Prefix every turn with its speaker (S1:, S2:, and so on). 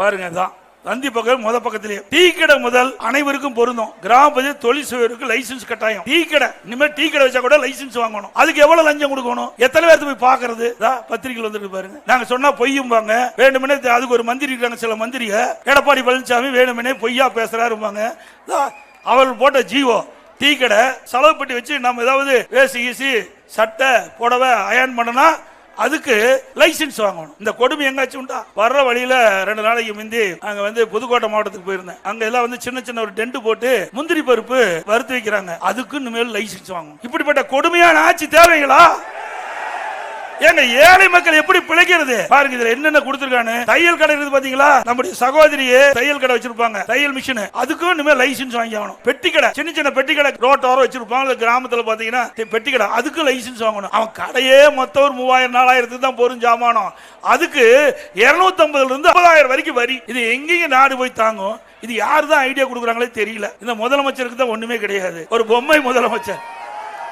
S1: பாருங்க தான் தந்தி பக்கம் முத பக்கத்திலேயே டீ கடை முதல் அனைவருக்கும் பொருந்தும். கிராம பகுதியில் தொழில் செய்வதற்கு லைசன்ஸ் கட்டாயம். டீ கடை இனிமேல் டீ கடை வச்சா கூட லைசன்ஸ் வாங்கணும். அதுக்கு எவ்வளவு லஞ்சம் கொடுக்கணும்? எத்தனை பேருக்கு போய் பாக்குறது? பத்திரிகையில் வந்துருக்கு பாருங்க. நாங்க சொன்னா பொய்யும்பாங்க. வேணுமெனே அதுக்கு ஒரு மந்திரி இருக்காங்க, சில மந்திரிக எடப்பாடி பழனிசாமி வேணுமெனே பொய்யா பேசுறாருப்பாங்க. அவர் போட்ட ஜீவோ டீ கடை செலவு பட்டி வச்சு நம்ம ஏதாவது வேசி கீசி சட்டை புடவை அயன் பண்ணனா அதுக்கு லைசன்ஸ் வாங்கணும். இந்த கொடுமை எங்காச்சும் உண்டா? வர்ற வழியில 2 நாளைக்கு முந்தி அங்க புதுக்கோட்டை மாவட்டத்துக்கு போயிருந்தேன். அங்க எல்லாம் சின்ன சின்ன ஒரு டென்ட் போட்டு முந்திரி பருப்பு வறுத்து வைக்கிறாங்க. அதுக்கு இனிமேல் லைசன்ஸ் வாங்கணும். இப்படிப்பட்ட கொடுமையான ஆட்சி தேவைங்களா? ஏங்க ஏழை மக்கள் எப்படி பிழைக்கிறது பாருங்க. இதுல என்னென்ன கொடுத்திருக்கானு. தையல் கடை இருக்குது பாத்தீங்களா? நம்முடைய சகோதரியே தையல் கடை வச்சிருப்பாங்க, தையல் மிஷின். அதுக்கும் இனிமே லைசன்ஸ் வாங்கி ஆகணும். பெட்டி கடை, சின்ன சின்ன பெட்டி கடை ரோட்டோரம் வச்சிருப்பாங்க கிராமத்துல பாத்தீங்கன்னா, பெட்டி கடை அதுக்கு லைசன்ஸ் வாங்கணும். அவன் கடையே மொத்தம் ஒரு 3000-4000 தான் போரும் ஜாமானம். அதுக்கு 250 இருந்து 50,000 வரைக்கும் வரி. இது எங்கேயும் நாடு போய் தாங்கும்? இது யாரு தான் ஐடியா கொடுக்குறாங்களே தெரியல. இந்த முதலமைச்சருக்கு தான் ஒண்ணுமே கிடையாது. ஒரு பொம்மை முதலமைச்சர்.